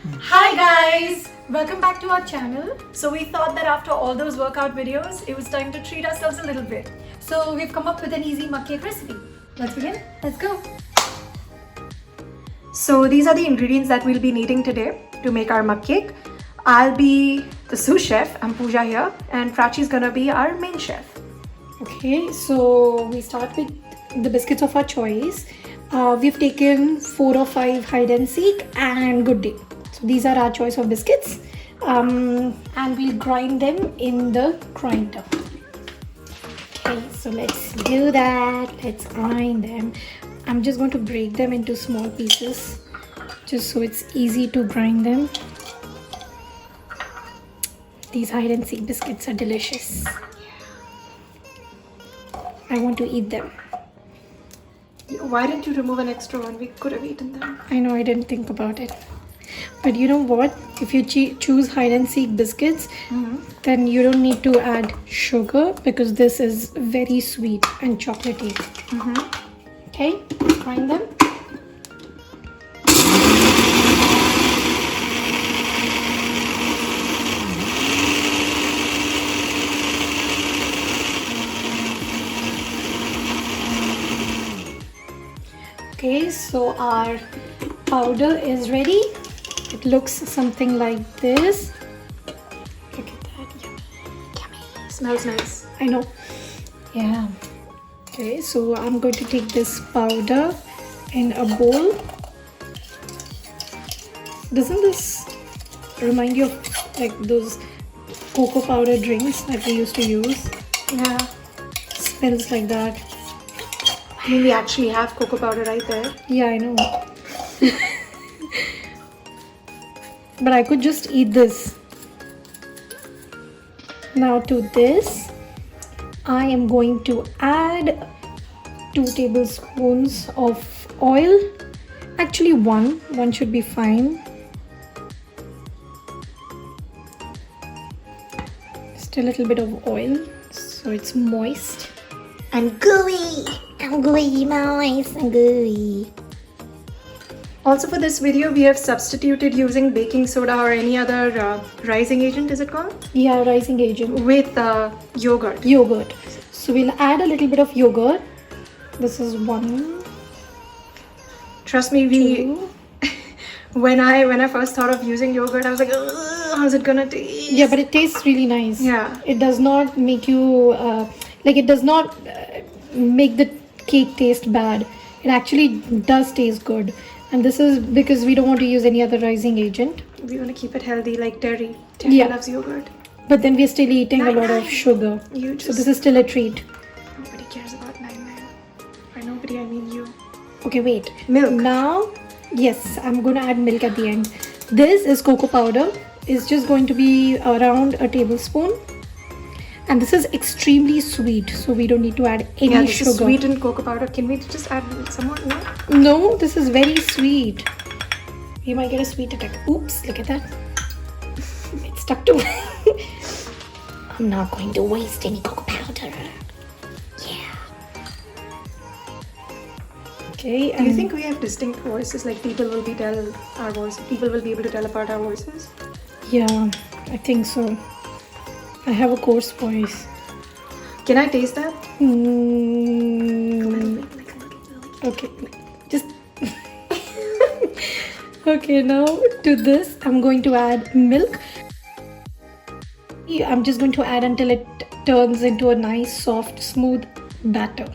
Hi guys! Welcome back to our channel. So we thought that after all those workout videos, it was time to treat ourselves a little bit. So we've come up with an easy mug cake recipe. Let's begin. Let's go. So these are the ingredients that we'll be needing today to make our mug cake. I'll be the sous chef, I'm Pooja here, and Prachi's gonna be our main chef. Okay, so we start with the biscuits of our choice. We've taken 4 or 5 hide and seek and good day. So these are our choice of biscuits, and we'll grind them in the grinder. Okay, so let's do that. Let's grind them. I'm just going to break them into small pieces just so it's easy to grind them. These hide and seek biscuits are delicious. I want to eat them. Why didn't you remove an extra one? We could have eaten them. I know, I didn't think about it. But you know what? If you choose hide and seek biscuits, then you don't need to add sugar because this is very sweet and chocolatey. Okay, grind them. Okay, so our powder is ready. It looks something like this. Look at that. Yummy. Yummy. Smells nice. I know. Yeah. Okay, so I'm going to take this powder in a bowl. Doesn't this remind you of like those cocoa powder drinks that we used to use? Yeah. Smells like that. I mean, we actually have cocoa powder right there. Yeah, I know. But I could just eat this. Now to this, I am going to add 2 tablespoons of oil. Actually one should be fine. Just a little bit of oil so it's moist and gooey. And gooey, nice and gooey. Also for this video, we have substituted using baking soda or any other rising agent, is it called? Yeah, rising agent. With yogurt. Yogurt. So we'll add a little bit of yogurt. This is 1. Trust me, when I first thought of using yogurt, I was like, how's it gonna taste? Yeah, but it tastes really nice. Yeah. It does not make you, it does not make the cake taste bad. It actually does taste good. And this is because we don't want to use any other rising agent. We want to keep it healthy like Terry. Terry loves yogurt. But then we're still eating a lot of sugar. So this is still a treat. Nobody cares about Nine. By nobody, I mean you. Okay, wait. Milk. Now, yes, I'm going to add milk at the end. This is cocoa powder. It's just going to be around a tablespoon. And this is extremely sweet, so we don't need to add any sugar. Is sweetened cocoa powder. Can we just add some more? No, this is very sweet. You might get a sweet attack. Oops, look at that. It stuck to me. I'm not going to waste any cocoa powder. Yeah. Okay. Do you think we have distinct voices? Like people will be able to tell apart our voices? Yeah, I think so. I have a coarse voice. Can I taste that? Okay, just okay. Now to this, I'm going to add milk. I'm just going to add until it turns into a nice, soft, smooth batter.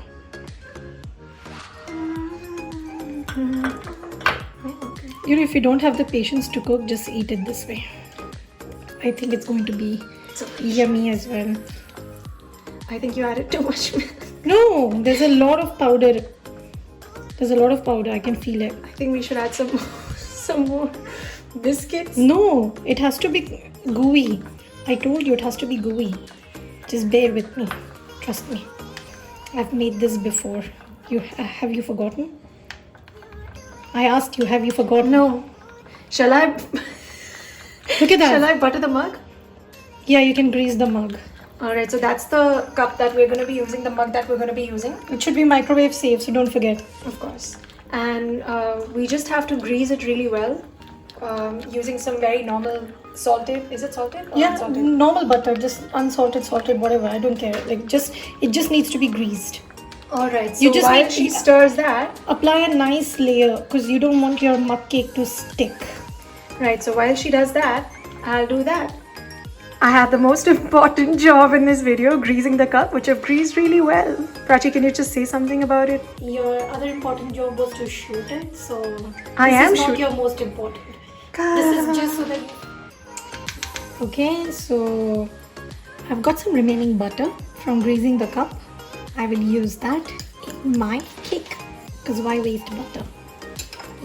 You know, if you don't have the patience to cook, just eat it this way. I think it's going to be yummy as well. I think you added too much milk. No, there's a lot of powder. I can feel it. I think we should add some more biscuits. No, it has to be gooey. I told you it has to be gooey. Just bear with me. Trust me. I've made this before. Have you forgotten? I asked you, have you forgotten? No. Shall I? Look at that. Shall I butter the mug? Yeah, you can grease the mug. Alright, so that's the cup that we're going to be using, the mug that we're going to be using. It should be microwave safe, so don't forget. Of course. And we just have to grease it really well. using some very normal salted. Is it salted or Yeah, unsalted? normal butter, just unsalted, salted, whatever. I don't care. Like it just needs to be greased. All right. So You just while need- she stirs that, Apply a nice layer because you don't want your mug cake to stick. right? So while she does that, I'll do that. I have the most important job in this video, greasing the cup, which I've greased really well. Prachi, can you just say something about it? Your other important job was to shoot it, so I this am is not shoot- your most important. This is just so that. Okay, so I've got some remaining butter from greasing the cup. I will use that in my cake because why waste butter?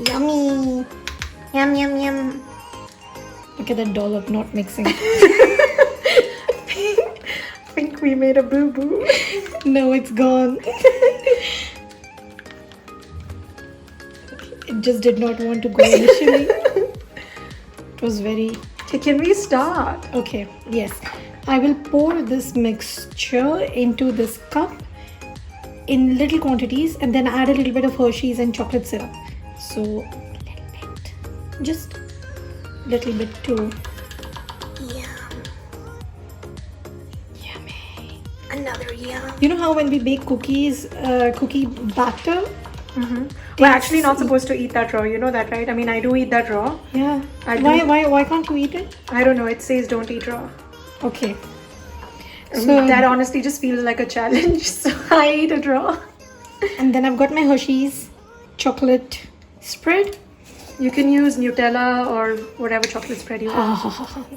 Yummy! Yum yum yum! Look at that dollop not mixing. I think we made a boo-boo. No, it's gone. It just did not want to go initially. It was very. Okay, can we start? Okay, yes. I will pour this mixture into this cup in little quantities and then add a little bit of Hershey's and chocolate syrup. So, little bit. Just little bit too. Yum. Yummy. Another yum. You know how when we bake cookies, cookie batter? We're actually not supposed to eat that raw. You know that, right? I mean, I do eat that raw. Yeah. I do. Why can't you eat it? I don't know. It says don't eat raw. Okay. So that honestly just feels like a challenge. So I eat it raw. And then I've got my Hershey's chocolate spread. You can use Nutella or whatever chocolate spread you want.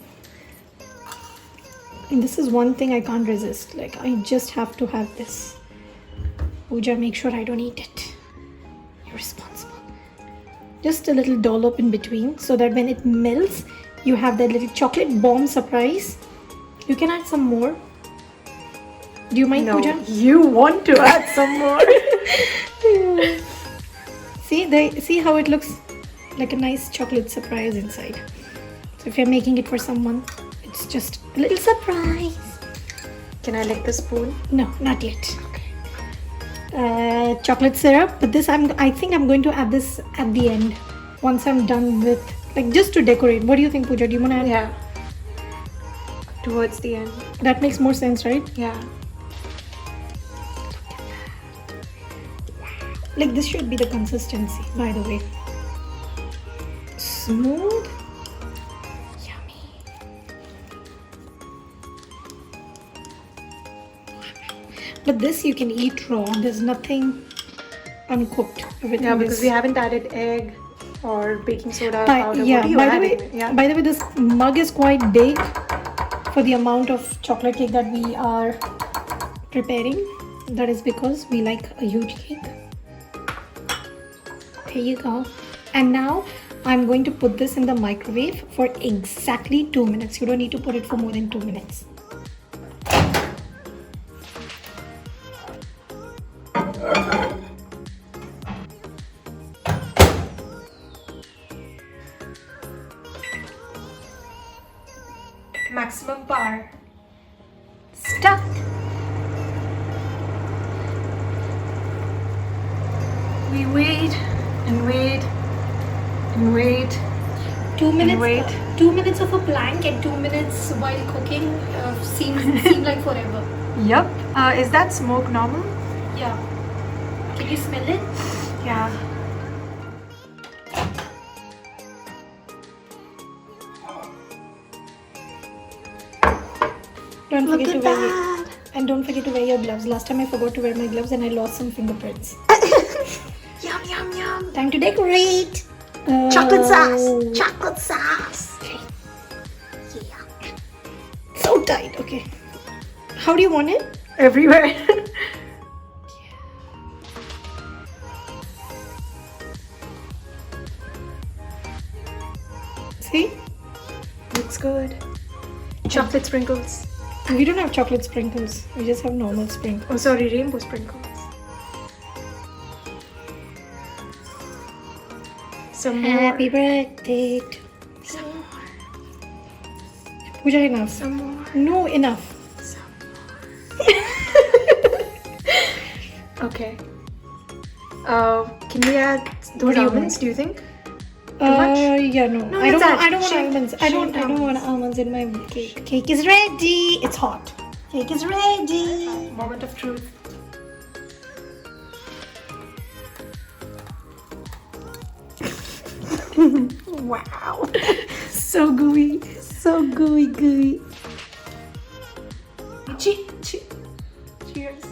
And this is one thing I can't resist. Like, I just have to have this. Pooja, make sure I don't eat it. You're responsible. Just a little dollop in between so that when it melts, you have that little chocolate bomb surprise. You can add some more. Do you mind, No, Pooja? you want to add some more. See how it looks like a nice chocolate surprise inside. So if you're making it for someone, it's just a little surprise. Can I lick the spoon? No, not yet. Chocolate syrup, but this I think I'm going to add this at the end once I'm done with, like, just to decorate. What do you think, Pooja? Do you want to add? Yeah. Towards the end. That makes more sense, right? Yeah. Like, this should be the consistency, by the way. Smooth. Yummy. But this you can eat raw. There's nothing uncooked. Everything Yeah, because is- we haven't added egg or baking soda By, powder. yeah, What do you by add the way, in it? Yeah. by the way, this mug is quite big for the amount of chocolate cake that we are preparing. That is because we like a huge cake. There you go. And now I'm going to put this in the microwave for exactly 2 minutes. You don't need to put it for more than 2 minutes. Maximum power. Stuck. We wait and wait and wait. 2 minutes. wait. 2 minutes of a plank and 2 minutes while cooking seem like forever. Yup. Is that smoke normal? Yeah. Can you smell it? Yeah. Don't Look forget at to wear that. and don't forget to wear your gloves. Last time I forgot to wear my gloves and I lost some fingerprints. Yum, yum, yum. Time to decorate. Chocolate sauce. Oh. Chocolate sauce. Okay. Yeah. So tight. Okay. How do you want it? Everywhere. See? Looks good. Chocolate sprinkles. We don't have chocolate sprinkles. We just have normal sprinkles. Oh, sorry, rainbow sprinkles. Some more. Happy birthday. Some more. Pooja, enough. Some more. No, enough. Some more. Okay. Can we add those What do you almonds, do you think? Yeah, no. No, I don't. let's add I don't want shaved- almonds. I shaved don't. I don't want almonds in my cake. Cake is ready. It's hot. Cake is ready. Moment of truth. Wow. So gooey. So gooey. Cheers.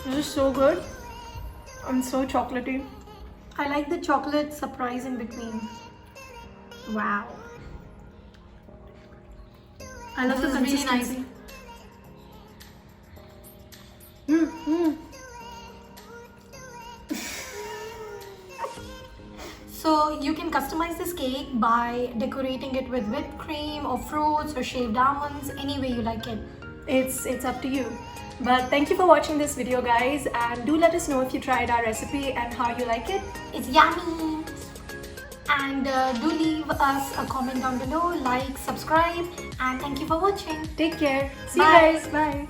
This is so good and so chocolatey. I like the chocolate surprise in between. Wow. I love the This is really nice. consistency. So you can customize this cake by decorating it with whipped cream or fruits or shaved almonds, any way you like it. It's up to you. But thank you for watching this video, guys, and do let us know if you tried our recipe and how you like it. It's yummy. And do leave us a comment down below, like, subscribe, and thank you for watching. Take care. See Bye. you guys. Bye.